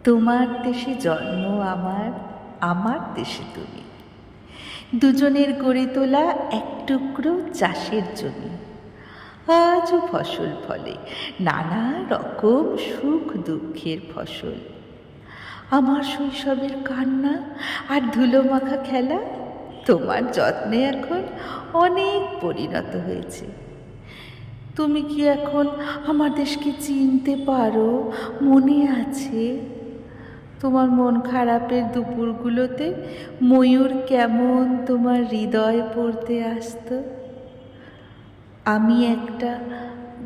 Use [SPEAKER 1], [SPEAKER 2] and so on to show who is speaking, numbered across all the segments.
[SPEAKER 1] তোমার দেশে জন্ম আমার, আমার দেশে তুমি। দুজনের গড়ে তোলা এক টুকরো চাষের জমি। আজও ফসল ফলে, নানা রকম সুখ দুঃখের ফসল। আমার শৈশবের কান্না আর ধুলো মাখা খেলা তোমার যত্নে এখন অনেক পরিণত হয়েছে। তুমি কি এখন আমার দেশকে চিনতে পারো? মনে আছে তোমার মন খারাপের দুপুরগুলোতে ময়ূর কেমন তোমার হৃদয় পড়তে আসতো? আমি একটা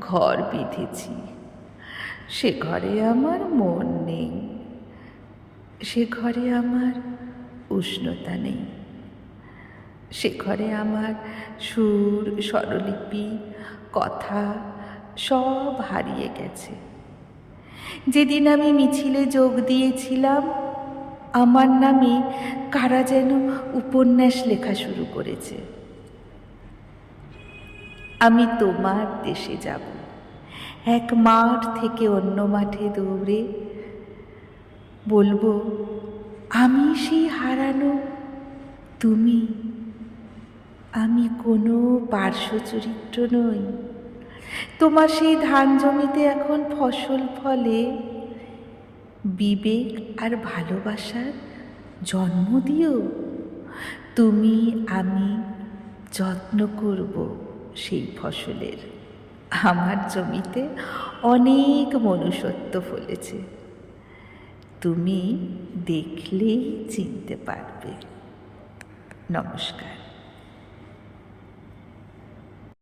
[SPEAKER 1] ঘর বেঁধেছি, সে ঘরে আমার মন নেই, সে ঘরে আমার উষ্ণতা নেই, সে ঘরে আমার সুর, স্বরলিপি, কথা সব হারিয়ে গেছে। যেদিন আমি মিছিলে যোগ দিয়েছিলাম, আমার নামে কারা যেন উপন্যাস লেখা শুরু করেছে। আমি তোমার দেশে যাব, এক মাঠ থেকে অন্য মাঠে দৌড়ে বলবো, আমি সেই হারানো তুমি। আমি কোনো পার্শ্ব চরিত্র নই। তোমার সেই ধান জমিতে এখন ফসল ফলে। বিবেক আর ভালোবাসার জন্ম দিও। তুমি আমি যত্ন করব সেই ফসলের। আমার জমিতে অনেক মনুষ্যত্ব ফলেছে, তুমি দেখলেই চিনতে পারবে। নমস্কার।